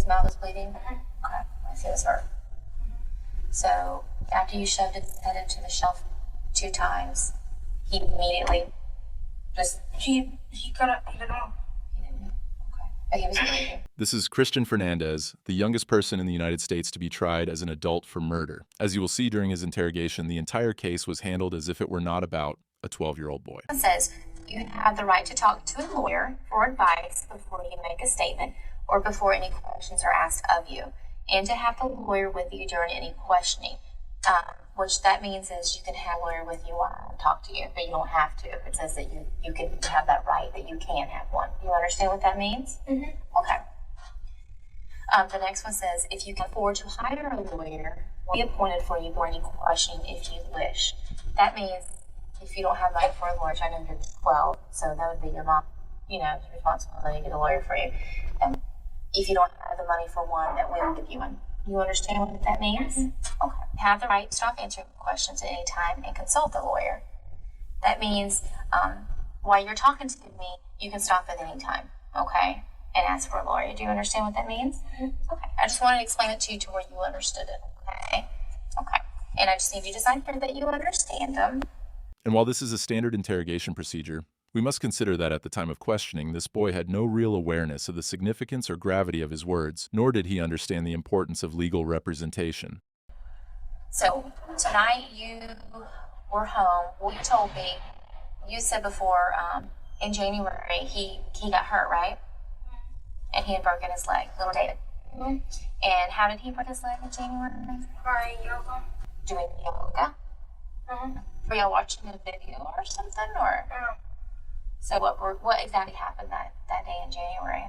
mouth is bleeding? Okay, I see this hurt. So after you shoved his head into the shelf 2 times, he immediately just... He didn't know. He didn't know. Okay. But he was bleeding. This is Cristian Fernandez, the youngest person in the United States to be tried as an adult for murder. As you will see during his interrogation, the entire case was handled as if it were not about a 12-year-old boy. It says you have the right to talk to a lawyer for advice before you make a statement or before any questions are asked of you, and to have the lawyer with you during any questioning, which that means is you can have a lawyer with you while I talk to you, but you don't have to. It says that you can have that right, that you can have one. You understand what that means? Mm-hmm. Okay. The next one says, if you can afford to hire a lawyer, will be appointed for you for any questioning if you wish. That means if you don't have money for a lawyer, which I know you're 12, so that would be your mom, responsibility to get a lawyer for you. And if you don't have the money for one, that we will give you one. You understand what that means? Mm-hmm. Okay. You have the right to stop answering questions at any time and consult the lawyer. That means while you're talking to me, you can stop at any time, okay, and ask for a lawyer. Do you understand what that means? Mm-hmm. Okay. I just wanted to explain it to you to where you understood it, okay? Okay. And I just need you to sign here that you understand them. And while this is a standard interrogation procedure, we must consider that at the time of questioning, this boy had no real awareness of the significance or gravity of his words, nor did he understand the importance of legal representation. So tonight you were home. Well, you told me, you said before in January he got hurt, right? And he had broken his leg, little David. Mm-hmm. And how did he break his leg in January? By yoga. Doing yoga? Mm-hmm. Were y'all watching a video or something, or? Yeah. So what exactly happened that day in January?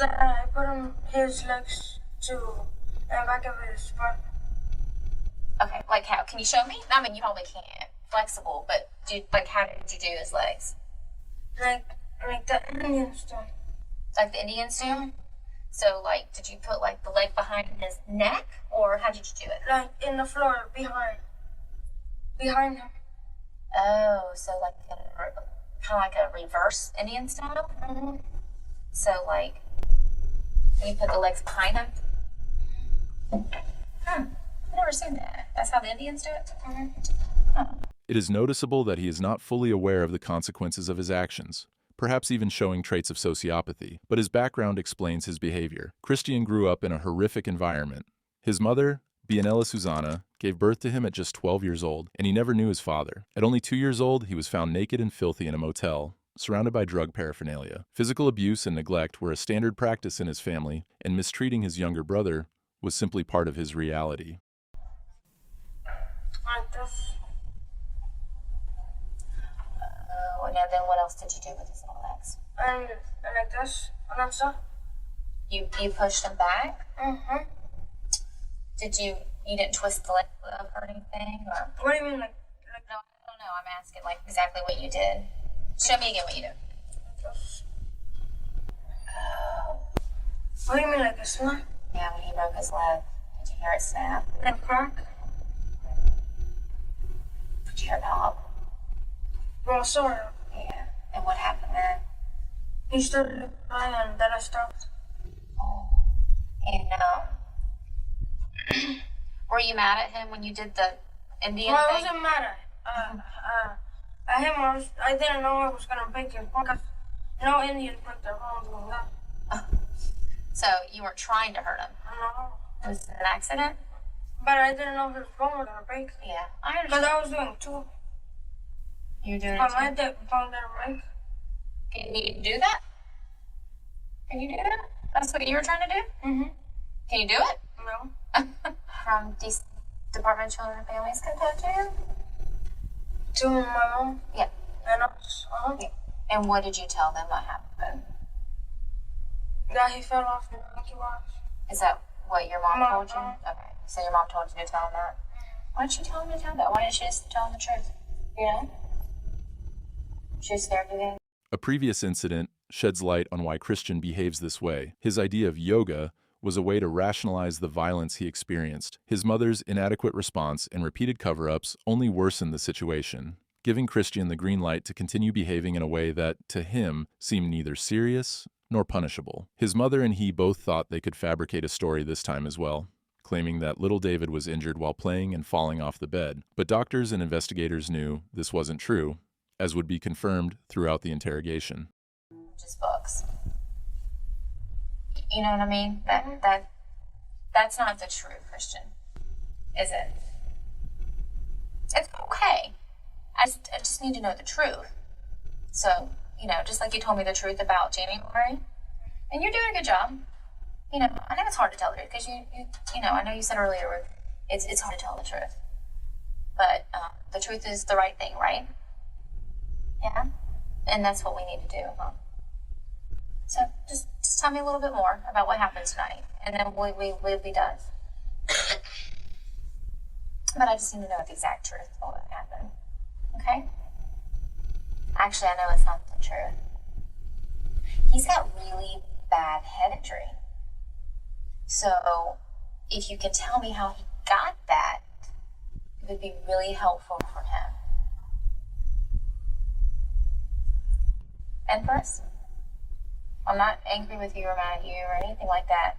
I put his legs to the back of his butt. Okay, like how? Can you show me? I mean, you probably can't. Flexible, but how did you do his legs? Like the Indians do. Like the Indians do? So, did you put, the leg behind his neck, or how did you do it? Like in the floor, behind him. Oh, so kind of like a reverse Indian style? Mm-hmm. So, you put the legs behind him? I've never seen that. That's how the Indians do it? Mm-hmm. Huh. It is noticeable that he is not fully aware of the consequences of his actions, perhaps even showing traits of sociopathy, but his background explains his behavior. Cristian grew up in a horrific environment. His mother, Bianella Susana, gave birth to him at just 12 years old, and he never knew his father. At only 2 years old, he was found naked and filthy in a motel, surrounded by drug paraphernalia. Physical abuse and neglect were a standard practice in his family, and mistreating his younger brother was simply part of his reality. Like this. And then what else did you do with his little legs? And like this. And then so. You pushed him back? Mm-hmm. You didn't twist the leg up or anything? Or? What do you mean, like? No, I don't know. I'm asking, exactly what you did. Show me again what you did. Like this. What do you mean, like a snap? Yeah, when he broke his leg. Did you hear it snap? And crack? Did you hear it pop? Well, sort of. Yeah. And what happened then? He started crying and then I stopped. Oh. And, were you mad at him when you did the Indian Well, I thing? wasn't mad at him. I didn't know I was gonna break his bone because no Indian break their bones like that. Oh. So you weren't trying to hurt him? No. It was an accident? But I didn't know his bone was gonna break. Yeah, I Because understand. I was doing two. You were doing But it my too? bone didn't break. Can you do that? Can you do that? That's what you were trying to do? Mm-hmm. Can you do it? No. From Department of Children and Families contact you? To my mom? Yeah. And us. Yeah. And what did you tell them what happened? That he fell off the monkey bars. Is that what your mom told you? Uh-huh. Okay. So your mom told you to tell them that? Why didn't you tell them to tell that? Why didn't you just tell them the truth? You know? She was scared of you. A previous incident sheds light on why Cristian behaves this way. His idea of yoga was a way to rationalize the violence he experienced. His mother's inadequate response and repeated cover-ups only worsened the situation. giving Cristian the green light to continue behaving in a way that, to him, seemed neither serious nor punishable. His mother and he both thought they could fabricate a story this time as well, claiming that little David was injured while playing and falling off the bed. But doctors and investigators knew this wasn't true, as would be confirmed throughout the interrogation. Just books. You know what I mean? That's not the truth, Christian. Is it? It's okay. I just need to know the truth. So, just like you told me the truth about January, and you're doing a good job. I know it's hard to tell the truth because I know you said earlier it's hard to tell the truth, but the truth is the right thing, right? Yeah, and that's what we need to do, huh? So just tell me a little bit more about what happened tonight, and then we'll be done. But I just need to know the exact truth of what happened. Okay? Actually, I know it's not the truth. He's got really bad head injury. So, if you can tell me how he got that, it would be really helpful for him. And first, I'm not angry with you or mad at you or anything like that.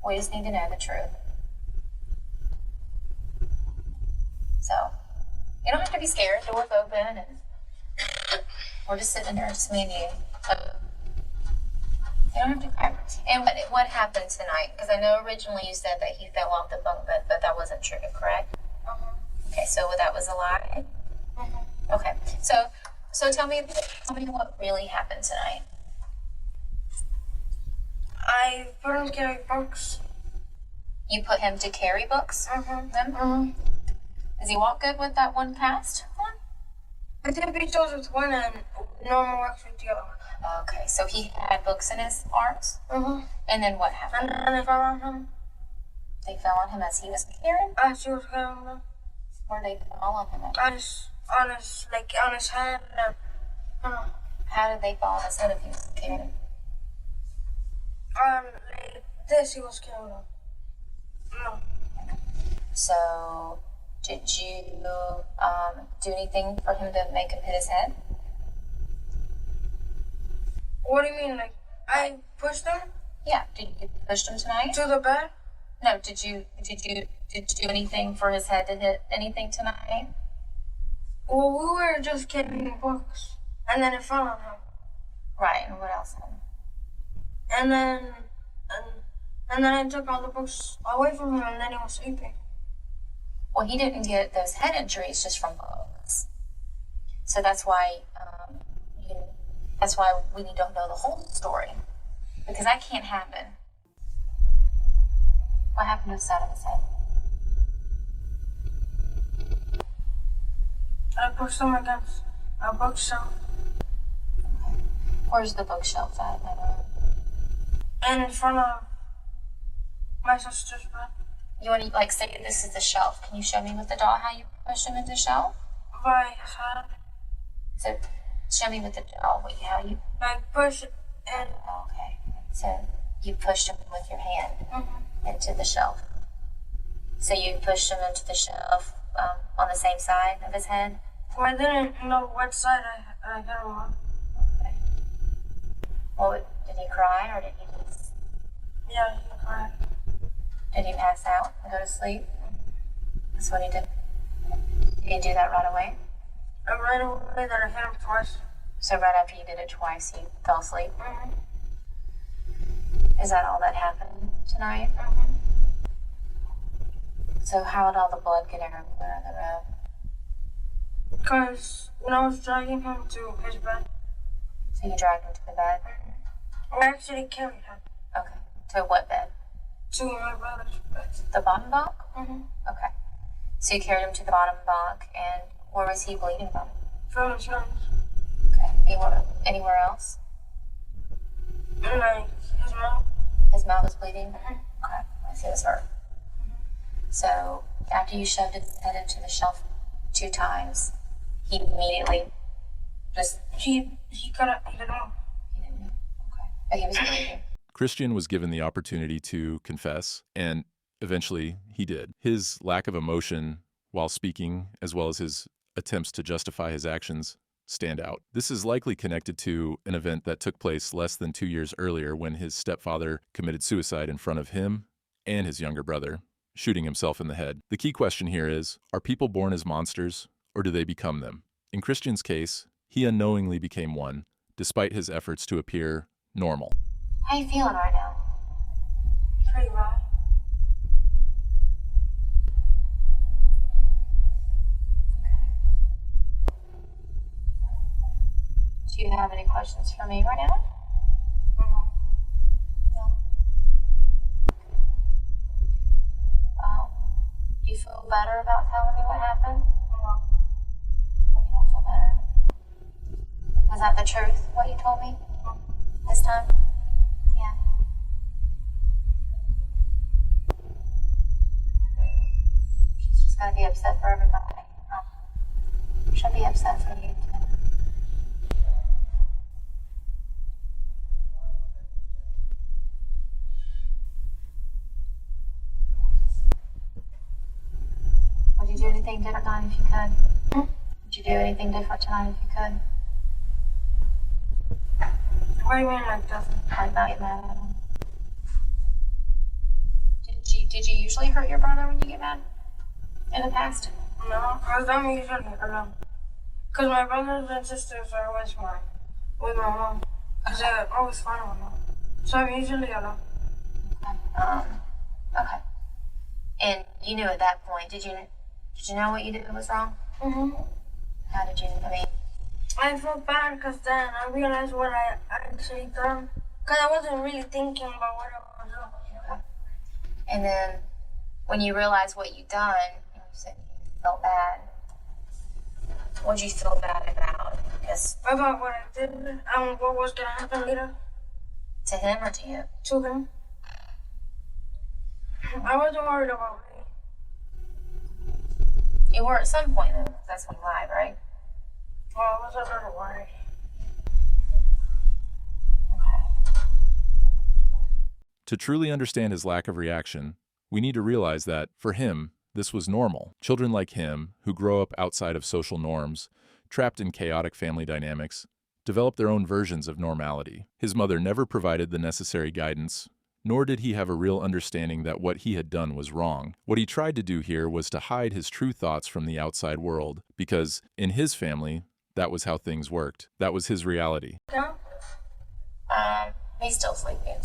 We just need to know the truth. So, you don't have to be scared. Door's open and we're just sitting there, just me and you. You don't have to cry. And what happened tonight? Because I know originally you said that he fell off the bunk bed, but that wasn't true, correct? Okay, so that was a lie? Okay, so tell me what really happened tonight. I put him to carry books. You put him to carry books? Does he walk good with that one cast on? I did beat those with one and normal works with the other one. Okay, so he had books in his arms? And then what happened? And then they fell on him. They fell on him as he was carrying? As he was carrying them. Where did they fall on him at? On his head. How did they fall on his head if he was carrying them? Like this he was carrying them. No. So, did you do anything for him to make him hit his head? What do you mean? Like, I pushed him? Yeah. Did you push him tonight? To the bed? No. Did you do anything for his head to hit anything tonight? Well, we were just carrying books, and then it fell on him. Right. And what else happened? And then I took all the books away from him, and then he was sleeping. Well, he didn't get those head injuries just from books. So that's why we need to know the whole story, because that can't happen. What happened to the side of his head? I pushed him against a bookshelf. Okay. Where's the bookshelf at? And in front of my sister's bed. You want to say this is the shelf? Can you show me with the doll how you push him into the shelf? By his head. So show me with the doll how you. Like push it and. Okay. So you pushed him with your hand into the shelf. So you pushed him into the shelf on the same side of his head? Well, I didn't know what side I hit him on. Okay. Well, did he cry or did he just... Yeah, he cried. Did he pass out and go to sleep? That's what he did. Did he do that right away? Right away that I hit him twice. So right after you did it twice, he fell asleep? Is that all that happened tonight? So how did all the blood get everywhere in the room? Because when I was dragging him to his bed. So you dragged him to the bed? I actually carried him. Okay. To what bed? To my brother's bed. The bottom bunk? Okay. So you carried him to the bottom bunk, and where was he bleeding from? From his nose. Okay. Anywhere else? Like his mouth. His mouth was bleeding? Okay. I see this hurt. So after you shoved his head into the shelf 2 times, he immediately just... He didn't know. He didn't know. Okay. But he was bleeding. Cristian was given the opportunity to confess, and eventually he did. His lack of emotion while speaking, as well as his attempts to justify his actions stand out. This is likely connected to an event that took place less than 2 years earlier when his stepfather committed suicide in front of him and his younger brother, shooting himself in the head. The key question here is, are people born as monsters or do they become them? In Christian's case, he unknowingly became one, despite his efforts to appear normal. How you feeling right now? Pretty bad. Do you have any questions for me right now? Mhm. No. Do you feel better about telling me what happened? No. You don't feel better? Was that the truth, what you told me? This time? Yeah. She's just gonna be upset for everybody. She'll be upset for you too. Would you do anything different tonight if you could? Would you do anything different tonight if you could? What do you mean like that? Like not get mad at him? Did you usually hurt your brother when you get mad? In the past? No, because I'm usually alone. Because my brothers and sisters are always fine with my mom. Because they're always fine with my mom. So I'm usually alone. Okay. And you knew at that point, did you know what you did was wrong? Mm-hmm. How did you, I felt bad because then I realized what I actually done. Because I wasn't really thinking about what I was doing. and then when you realized what you'd done, you said you felt bad. What did you feel bad about? Because About what I did and what was going to happen later to him or to you? to him. I wasn't worried about me. You were at some point, though. That's when you lied, right? Well, I was a little worried. To truly understand his lack of reaction, we need to realize that, for him, this was normal. Children like him, who grow up outside of social norms, trapped in chaotic family dynamics, develop their own versions of normality. His mother never provided the necessary guidance, nor did he have a real understanding that what he had done was wrong. What he tried to do here was to hide his true thoughts from the outside world, because, in his family, that was how things worked. That was his reality. No? He's still sleeping.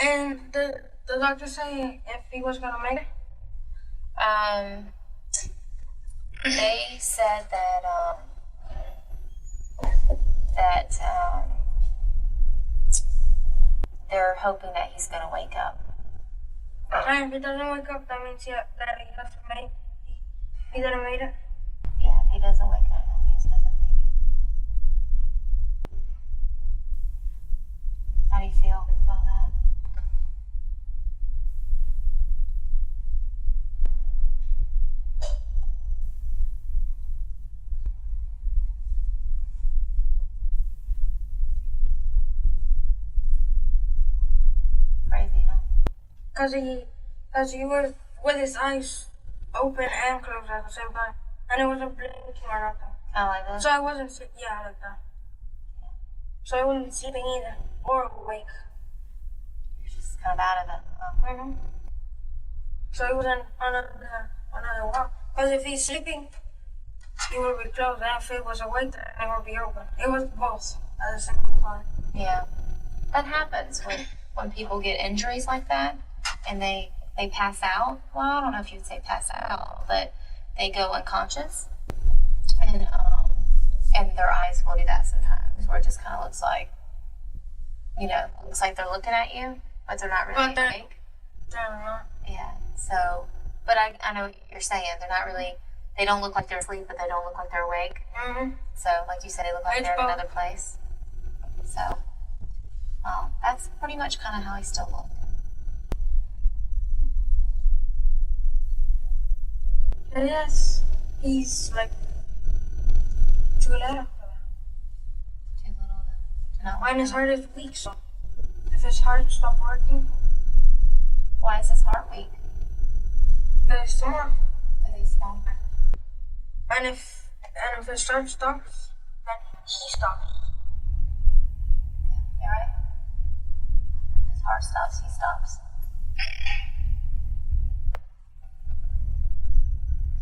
And the doctor say if he was going to make it? They said that, they're hoping that he's gonna wake up. And if he doesn't wake up, that means that he has to make he didn't make it. Yeah, if he doesn't wake up, that means he doesn't make it. How do you feel about that? Crazy, huh? Because he was with his eyes open and closed at the same time. And it wasn't blinking or nothing. Oh, like that? So I wasn't, like that. So I wasn't sleeping either, or awake. You're just kind of out of it. Mm-hmm. So he was on another walk. Because if he's sleeping, he would be closed. And if he was awake, then it would be open. It was both at the same time. Yeah. That happens when people get injuries like that and they pass out. Well, I don't know if you'd say pass out, but they go unconscious. And their eyes will do that sometimes, where it just kind of looks like, looks like they're looking at you, but they're not really awake. They're not. Yeah, so, but I know what you're saying. They're not really, they don't look like they're asleep, but they don't look like they're awake. Mm-hmm. So, like you said, they look like It's they're in both. another place. So, that's pretty much kind of how he still looked. Yes, he's like too little. Too little to know. And his heart is weak, so if his heart stopped working, Why is his heart weak? Because tomorrow. Because he stopped. And if it stops, then he stops. You're right. His heart stops, he stops.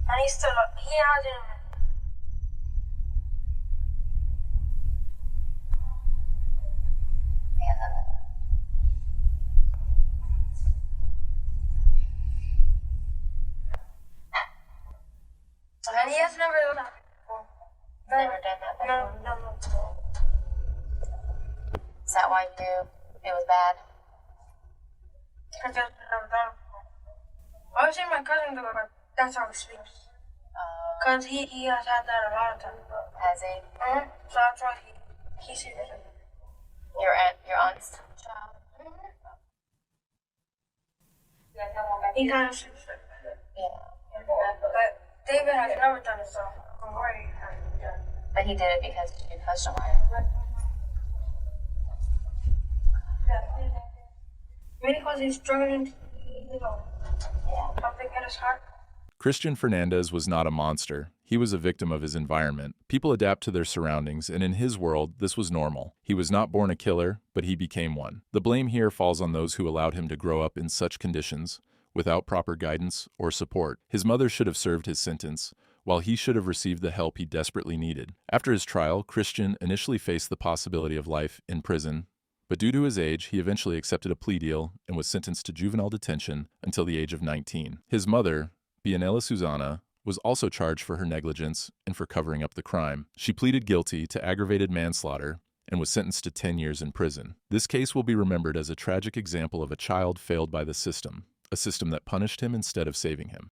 And he hasn't. He hasn't. And he has never done that before. Never done that before. No. Is that why you knew it was bad? I just never done it before. I've seen my cousin do it, but that's how he sleeps. Because he has had that a lot of times. Has he? So that's why he sleeps with it. Your aunt's child? He kind of sleeps with it. Yeah. But David has never done it, so I'm worried. But he did it because you pushed him, right? Maybe because he's struggling to, Yeah. something in his heart. Cristian Fernandez was not a monster. He was a victim of his environment. People adapt to their surroundings, and in his world, this was normal. He was not born a killer, but he became one. The blame here falls on those who allowed him to grow up in such conditions, without proper guidance or support. His mother should have served his sentence, while he should have received the help he desperately needed. After his trial, Cristian initially faced the possibility of life in prison, but due to his age, he eventually accepted a plea deal and was sentenced to juvenile detention until the age of 19. His mother, Bianella Susana, was also charged for her negligence and for covering up the crime. She pleaded guilty to aggravated manslaughter and was sentenced to 10 years in prison. This case will be remembered as a tragic example of a child failed by the system, a system that punished him instead of saving him.